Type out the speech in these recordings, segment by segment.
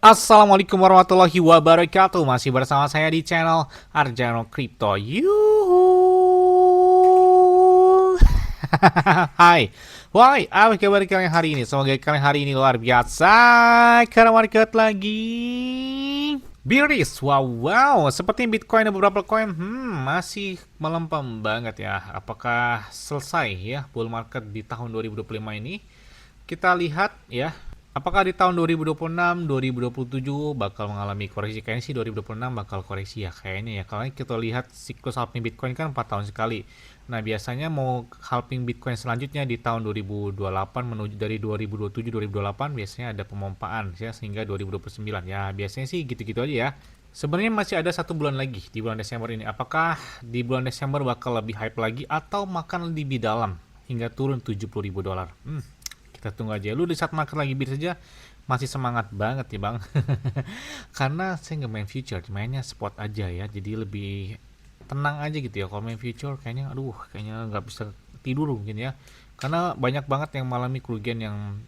Assalamualaikum warahmatullahi wabarakatuh. Masih bersama saya di channel Arjano Crypto. Yuhu. Hai. Why? Apa kabar kalian hari ini? Semoga kalian hari ini luar biasa. Karena market lagi bearish. Wow. Seperti Bitcoin dan beberapa koin, masih melempem banget ya. Apakah selesai ya bull market di tahun 2025 ini? Kita lihat ya. Apakah di tahun 2026, 2027 bakal mengalami koreksi? Kayaknya sih 2026 bakal koreksi ya kayaknya ya. Kalau kita lihat siklus halving Bitcoin kan 4 tahun sekali. Nah, biasanya mau halving Bitcoin selanjutnya di tahun 2028 menuju dari 2027 2028 biasanya ada pemompaan ya sehingga 2029. Ya, biasanya sih gitu-gitu aja ya. Sebenarnya masih ada 1 bulan lagi di bulan Desember ini. Apakah di bulan Desember bakal lebih hype lagi atau makan lebih dalam hingga turun 70.000 dolar? Kita tunggu aja. Lu di saat market lagi bir saja masih semangat banget ya bang. Karena saya nggak main future, mainnya spot aja ya. Jadi lebih tenang aja gitu ya. Kalau main future kayaknya, kayaknya nggak bisa tidur mungkin ya. Karena banyak banget yang mengalami kerugian yang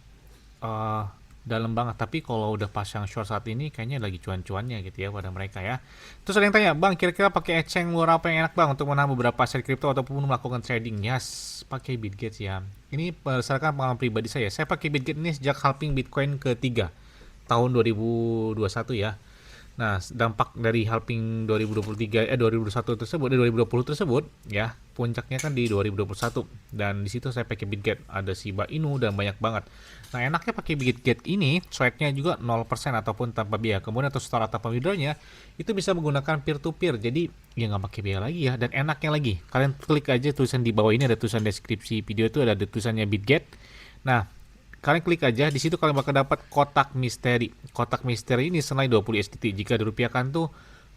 eh, dalam banget. Tapi kalau udah pasang short saat ini kayaknya lagi cuan-cuannya gitu ya pada mereka ya. Terus ada yang tanya, bang kira-kira pakai exchange luar apa yang enak bang untuk menambah beberapa aset kripto ataupun melakukan trading? Yes, pakai Bitget ya. Ini berdasarkan pengalaman pribadi saya. Saya pakai Bitget ini sejak halving Bitcoin ketiga tahun 2021 ya. Nah, dampak dari halving 2021 tersebut, 2020 tersebut ya, puncaknya kan di 2021 dan di situ saya pakai Bitget, ada Shiba Inu dan banyak banget. Nah, enaknya pakai Bitget ini, trade-nya juga 0% ataupun tanpa biaya. Kemudian untuk store atau withdraw-nya itu bisa menggunakan peer to peer. Jadi, ya nggak pakai biaya lagi ya dan enaknya lagi. Kalian klik aja tulisan di bawah ini ada tulisan deskripsi video itu ada tulisannya Bitget. Nah, kalian klik aja di situ kalian bakal dapat kotak misteri. Kotak misteri ini senilai 20 SDT. Jika dirupiahkan tuh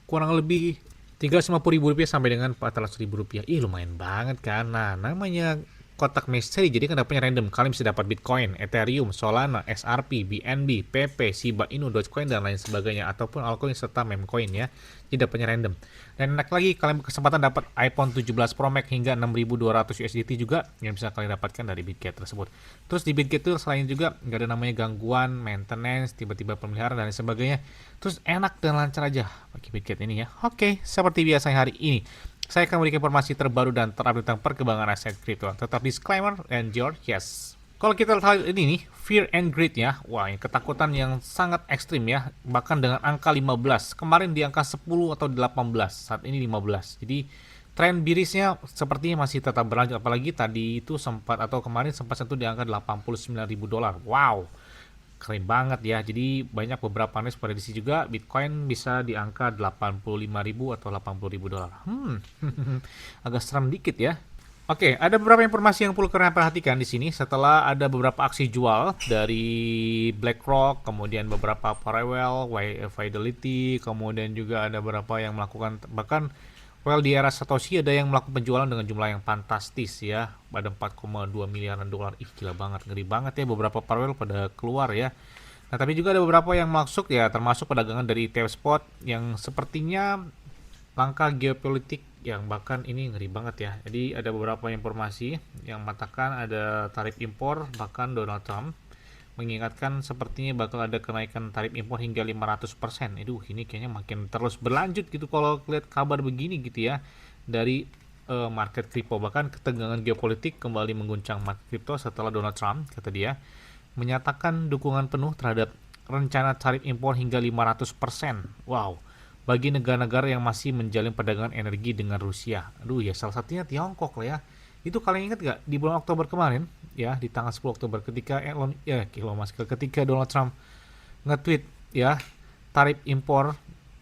kurang lebih 350.000 rupiah sampai dengan 400.000 rupiah. Ih lumayan banget kan. Nah namanya kotak misteri jadi kan dapatnya random. Kalian bisa dapat Bitcoin, Ethereum, Solana, SRP, BNB, PP, Shiba Inu, Dogecoin dan lain sebagainya ataupun altcoin serta memecoin ya. Jadi dapatnya random. Dan enak lagi kalian berkesempatan dapat iPhone 17 Pro Max hingga 6.200 USDT juga yang bisa kalian dapatkan dari Bitget tersebut. Terus di Bitget itu selain juga nggak ada namanya gangguan, maintenance, tiba-tiba pemeliharaan dan lain sebagainya. Terus enak dan lancar aja pakai Bitget ini ya. Oke, seperti biasa hari ini saya akan memberikan informasi terbaru dan terupdate tentang perkembangan aset kripto. Tetap disclaimer and your yes. Kalau kita lihat ini nih, fear and greed ya. Wah, ini ketakutan yang sangat ekstrim ya. Bahkan dengan angka 15. Kemarin di angka 10 atau 18. Saat ini 15. Jadi tren bearishnya sepertinya masih tetap berlanjut. Apalagi tadi itu sempat atau kemarin sempat sentuh di angka 89.000 dolar. Wow. Keren banget ya. Jadi banyak beberapa analis prediksi juga Bitcoin bisa di angka 85.000 atau 80.000 dolar. Agak seram dikit ya. Oke, ada beberapa informasi yang perlu kalian perhatikan di sini setelah ada beberapa aksi jual dari BlackRock, kemudian beberapa Parallel, Fidelity, kemudian juga ada beberapa yang melakukan bahkan di era Satoshi ada yang melakukan penjualan dengan jumlah yang fantastis ya, pada 4,2 miliaran dolar. Ih, gila banget, ngeri banget ya beberapa Parallel pada keluar ya. Nah, tapi juga ada beberapa yang masuk ya, termasuk perdagangan dari ETF spot yang sepertinya langkah geopolitik yang bahkan ini ngeri banget ya. Jadi ada beberapa informasi yang mengatakan ada tarif impor, bahkan Donald Trump mengingatkan sepertinya bakal ada kenaikan tarif impor hingga 500%. Ini kayaknya makin terus berlanjut gitu kalau lihat kabar begini gitu ya dari market crypto. Bahkan ketegangan geopolitik kembali mengguncang market crypto setelah Donald Trump, kata dia, menyatakan dukungan penuh terhadap rencana tarif impor hingga 500%. Wow, bagi negara-negara yang masih menjalin perdagangan energi dengan Rusia. Ya salah satunya Tiongkok lah ya. Itu kalian ingat gak di bulan Oktober kemarin ya, di tanggal 10 Oktober ketika Elon Musk, ketika Donald Trump nge-tweet ya tarif impor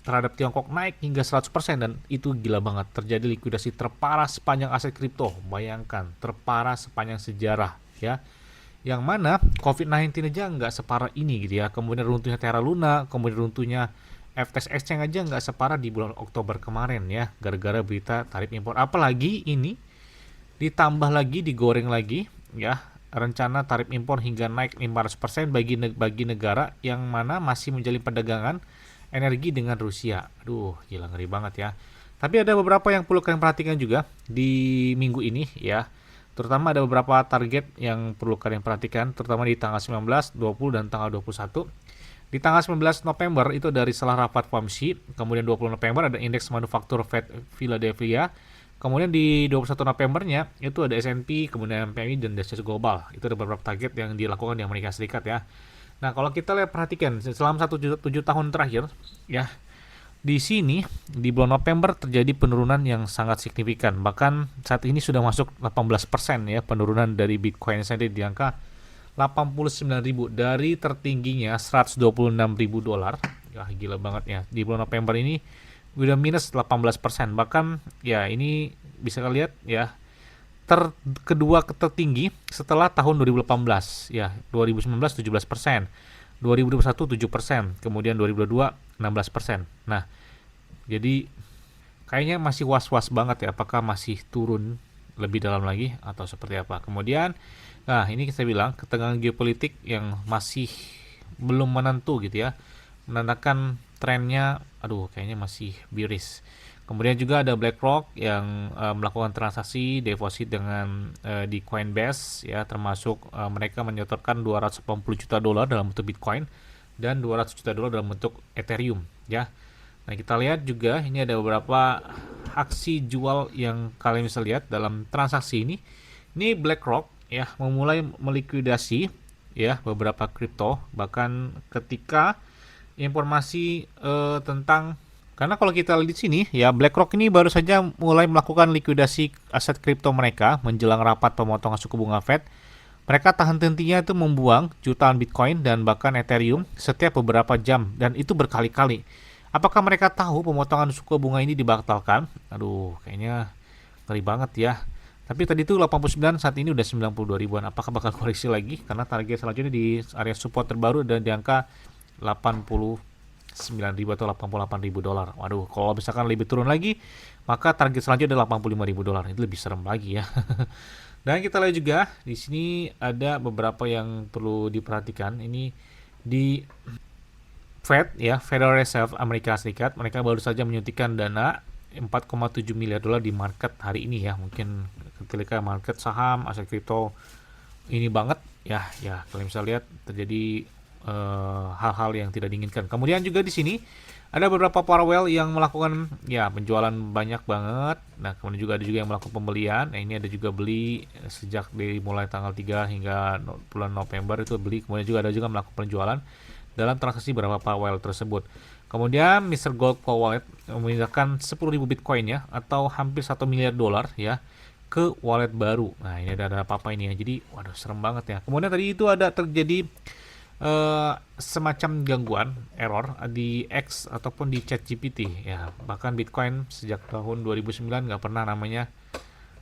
terhadap Tiongkok naik hingga 100% dan itu gila banget. Terjadi likuidasi terparah sepanjang aset kripto. Bayangkan, terparah sepanjang sejarah ya. Yang mana COVID-19 aja nggak separah ini gitu ya. Kemudian runtuhnya Terra Luna, kemudian runtuhnya FTX Exchange aja nggak separah di bulan Oktober kemarin ya, gara-gara berita tarif impor. Apalagi ini ditambah lagi, digoreng lagi ya, rencana tarif impor hingga naik 500% bagi negara yang mana masih menjalin perdagangan energi dengan Rusia. Gila ngeri banget ya. Tapi ada beberapa yang perlu kalian perhatikan juga di minggu ini ya. Terutama ada beberapa target yang perlu kalian perhatikan, terutama di tanggal 19, 20 dan tanggal 21. Di tanggal 19 November itu dari salah rapat FOMC, kemudian 20 November ada indeks manufaktur Fed Philadelphia, kemudian di 21 Novembernya itu ada S&P, kemudian PMI dan Dow Jones Global. Itu ada beberapa target yang dilakukan di Amerika Serikat ya. Nah, kalau kita lihat perhatikan selama 7 tahun terakhir ya, di sini di bulan November terjadi penurunan yang sangat signifikan. Bahkan saat ini sudah masuk 18% ya penurunan dari Bitcoin sendiri di angka 89.000 dari tertingginya 126.000 dolar. Ya gila banget ya. Di bulan November ini udah minus 18%. Bahkan ya ini bisa kalian lihat ya, kedua tertinggi setelah tahun 2018 ya. 2019 17%, 2021 7%, kemudian 2022 16%. Nah, jadi kayaknya masih was-was banget ya, apakah masih turun lebih dalam lagi atau seperti apa. Kemudian nah ini saya bilang ketegangan geopolitik yang masih belum menentu gitu ya, menandakan trennya aduh kayaknya masih bearish. Kemudian juga ada BlackRock yang melakukan transaksi deposit dengan di Coinbase ya, termasuk mereka menyetorkan 280 juta dolar dalam bentuk Bitcoin dan 200 juta dolar dalam bentuk Ethereum ya. Nah, kita lihat juga ini ada beberapa aksi jual yang kalian bisa lihat dalam transaksi ini. Ini BlackRock ya memulai melikuidasi ya beberapa kripto, bahkan ketika informasi tentang, karena kalau kita lihat di sini ya, BlackRock ini baru saja mulai melakukan likuidasi aset kripto mereka menjelang rapat pemotongan suku bunga Fed. Mereka tahan hentinya itu membuang jutaan Bitcoin dan bahkan Ethereum setiap beberapa jam, dan itu berkali-kali. Apakah mereka tahu pemotongan suku bunga ini dibatalkan? Aduh, kayaknya ngeri banget ya. Tapi tadi itu 89, saat ini udah 92 ribuan. Apakah bakal koreksi lagi? Karena target selanjutnya di area support terbaru dan di angka 89.000 atau 88.000 dolar. Waduh, kalau misalkan lebih turun lagi, maka target selanjutnya adalah 85.000 dolar. Itu lebih serem lagi ya. Dan kita lihat juga di sini ada beberapa yang perlu diperhatikan. Ini di Fed ya, Federal Reserve Amerika Serikat, mereka baru saja menyuntikkan dana 4,7 miliar dolar di market hari ini ya. Mungkin ketika market saham, aset kripto ini banget ya, kalian bisa lihat terjadi hal-hal yang tidak diinginkan. Kemudian juga di sini ada beberapa parallel yang melakukan ya penjualan banyak banget. Nah, kemudian juga ada juga yang melakukan pembelian. Nah, ini ada juga beli sejak dari mulai tanggal 3 hingga bulan November itu beli. Kemudian juga ada juga melakukan penjualan dalam transaksi beberapa parallel tersebut. Kemudian Mr. Gold Wallet memindahkan 10.000 Bitcoin ya, atau hampir 1 miliar dolar ya, ke wallet baru. Nah, ini ada apa-apa ini ya. Jadi waduh serem banget ya. Kemudian tadi itu ada terjadi semacam gangguan error di X ataupun di ChatGPT ya. Bahkan Bitcoin sejak tahun 2009 nggak pernah namanya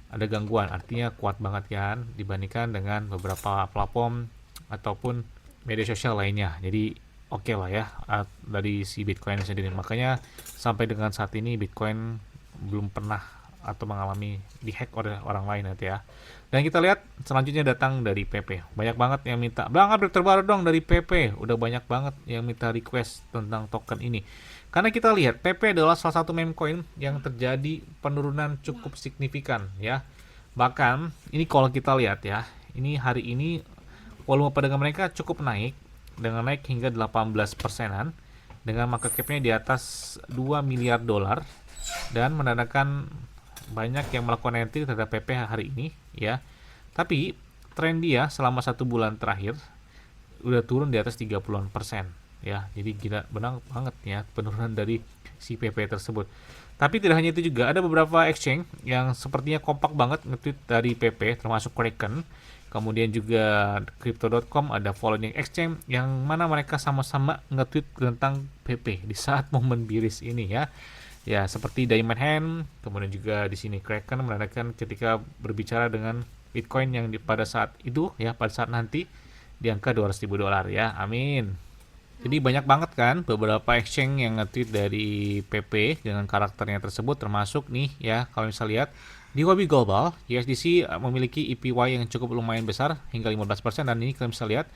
ada gangguan. Artinya kuat banget kan dibandingkan dengan beberapa platform ataupun media sosial lainnya. Jadi oke lah ya dari si Bitcoin sendiri. Makanya sampai dengan saat ini Bitcoin belum pernah atau mengalami dihack oleh orang lain nanti ya. Dan kita lihat selanjutnya datang dari PP. Banyak banget yang minta, "Bang, update terbaru dong dari PP." Udah banyak banget yang minta request tentang token ini. Karena kita lihat PP adalah salah satu meme coin yang terjadi penurunan cukup signifikan ya. Bahkan ini kalau kita lihat ya, ini hari ini volume perdagangan mereka cukup naik dengan naik hingga 18%-an dengan market cap-nya di atas 2 miliar dolar dan menandakan banyak yang melakukan entry terhadap PP hari ini ya. Tapi tren dia selama 1 bulan terakhir udah turun di atas 30% ya. Jadi gila benar banget ya penurunan dari si PP tersebut. Tapi tidak hanya itu, juga ada beberapa exchange yang sepertinya kompak banget nge-tweet dari PP, termasuk Kraken. Kemudian juga Crypto.com, ada following exchange yang mana mereka sama-sama nge-tweet tentang PP di saat momen bearish ini ya. Ya, seperti Diamond Hand, kemudian juga di sini Kraken menandakan ketika berbicara dengan Bitcoin yang pada saat itu ya, pada saat nanti di angka 200.000 dolar ya. Amin. Jadi banyak banget kan beberapa exchange yang nge-tweet dari PP dengan karakternya tersebut, termasuk nih ya kalau bisa lihat di Huobi Global, USDC memiliki EPY yang cukup lumayan besar hingga 15%, dan ini kalian bisa lihat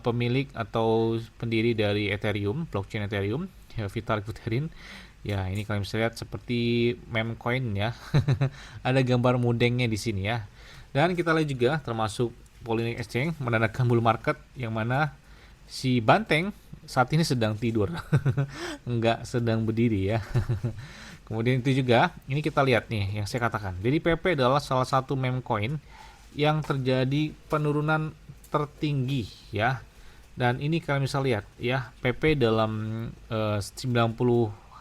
pemilik atau pendiri dari Ethereum, blockchain Ethereum, ya, Vitalik Buterin. Ya, ini kalian bisa lihat seperti meme coin ya. Ada gambar mudengnya di sini ya. Dan kita lihat juga termasuk Poloniex Exchange menandakan bull market yang mana si Banteng saat ini sedang tidur, nggak sedang berdiri ya. Kemudian itu juga, ini kita lihat nih yang saya katakan. Jadi PP adalah salah satu meme coin yang terjadi penurunan tertinggi ya. Dan ini kalian bisa lihat ya, PP dalam 90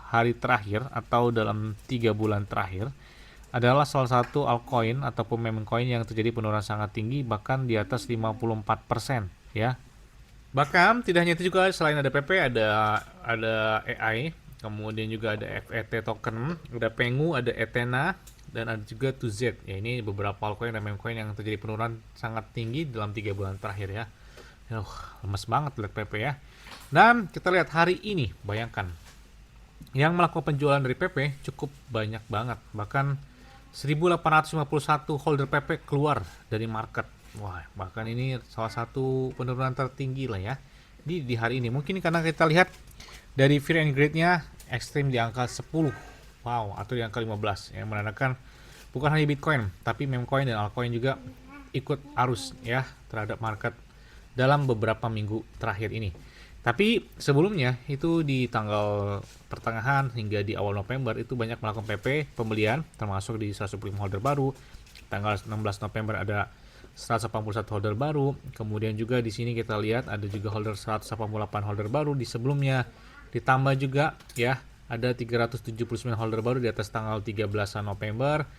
hari terakhir atau dalam 3 bulan terakhir adalah salah satu altcoin ataupun meme coin yang terjadi penurunan sangat tinggi, bahkan di atas 54% ya. Bahkan tidak hanya itu juga, selain ada PP ada AI, kemudian juga ada FET token, ada Pengu, ada Ethena, dan ada juga 2Z. Ya, ini beberapa altcoin dan meme coin yang terjadi penurunan sangat tinggi dalam 3 bulan terakhir ya. Lemes banget lihat PP ya. Dan kita lihat hari ini, bayangkan yang melakukan penjualan dari PP cukup banyak banget, bahkan 1851 holder PP keluar dari market. Wah, bahkan ini salah satu penurunan tertinggi lah ya di hari ini. Mungkin karena kita lihat dari Fear and Greed-nya ekstrim di angka 10. Wow, atau di angka 15 yang menandakan bukan hanya Bitcoin, tapi meme coin dan altcoin juga ikut arus ya terhadap market dalam beberapa minggu terakhir ini. Tapi sebelumnya itu di tanggal pertengahan hingga di awal November itu banyak melakukan PP pembelian, termasuk di 125 holder baru. Tanggal 16 November ada 181 holder baru. Kemudian juga di sini kita lihat ada juga holder 188 holder baru di sebelumnya. Ditambah juga ya ada 379 holder baru di atas tanggal 13 November.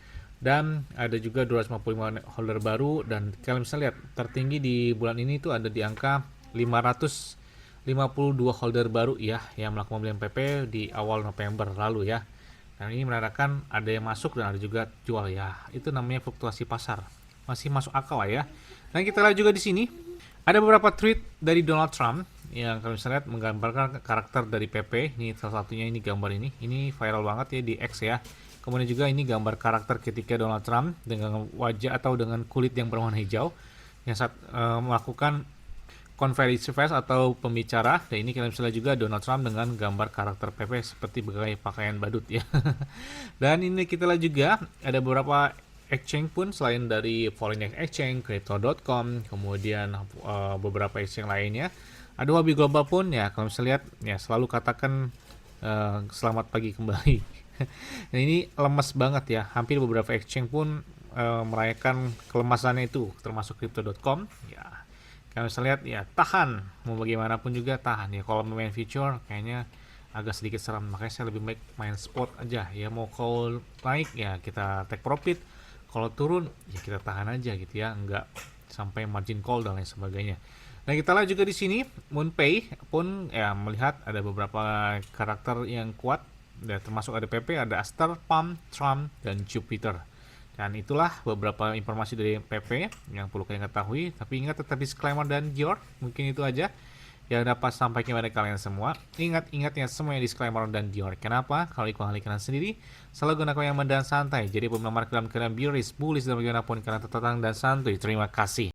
Dan ada juga 255 holder baru, dan kalian bisa lihat tertinggi di bulan ini itu ada di angka 552 holder baru ya yang melakukan pembelian PP di awal November lalu ya. Dan ini menandakan ada yang masuk dan ada juga jual ya. Itu namanya fluktuasi pasar. Masih masuk akal lah ya. Dan kita lihat juga di sini ada beberapa tweet dari Donald Trump yang kalian bisa lihat menggambarkan karakter dari PP. Ini salah satunya, ini gambar ini. Ini viral banget ya di X ya. Kemudian juga ini gambar karakter ketika Donald Trump dengan wajah atau dengan kulit yang berwarna hijau yang saat melakukan konferensi pers atau pembicara. Dan ini kalian bisa lihat juga Donald Trump dengan gambar karakter PP seperti bergaya pakaian badut ya. Dan ini kita lihat juga ada beberapa exchange pun selain dari Foreign Exchange, Crypto.com, kemudian beberapa exchange lainnya. Ada Wabi Global pun ya, kalau bisa lihat ya selalu katakan selamat pagi kembali. Dan ini lemes banget ya, hampir beberapa exchange pun merayakan kelemasannya itu, termasuk Crypto.com ya. Kalian bisa lihat ya, tahan, mau bagaimanapun juga tahan ya. Kalau main future kayaknya agak sedikit seram, makanya saya lebih baik main spot aja ya. Mau call naik ya kita take profit, kalau turun ya kita tahan aja gitu ya, enggak sampai margin call dan lain sebagainya. Nah, kita lihat juga di sini MoonPay pun ya melihat ada beberapa karakter yang kuat, dan termasuk ada PP, ada Aster, Palm, Trump, dan Jupiter. Dan itulah beberapa informasi dari PP yang perlu kalian ketahui. Tapi ingat, tetap disclaimer dan Dior, mungkin itu aja yang dapat sampaikan kepada kalian semua. Ingat ya, semuanya disclaimer dan Dior. Kenapa? Kalau ikut hal kalian sendiri, selalu gunakan yang dan santai. Jadi pemamar dalam keadaan bearish, bullish, dan bagaimanapun kalian tetap tenang dan santuy. Terima kasih.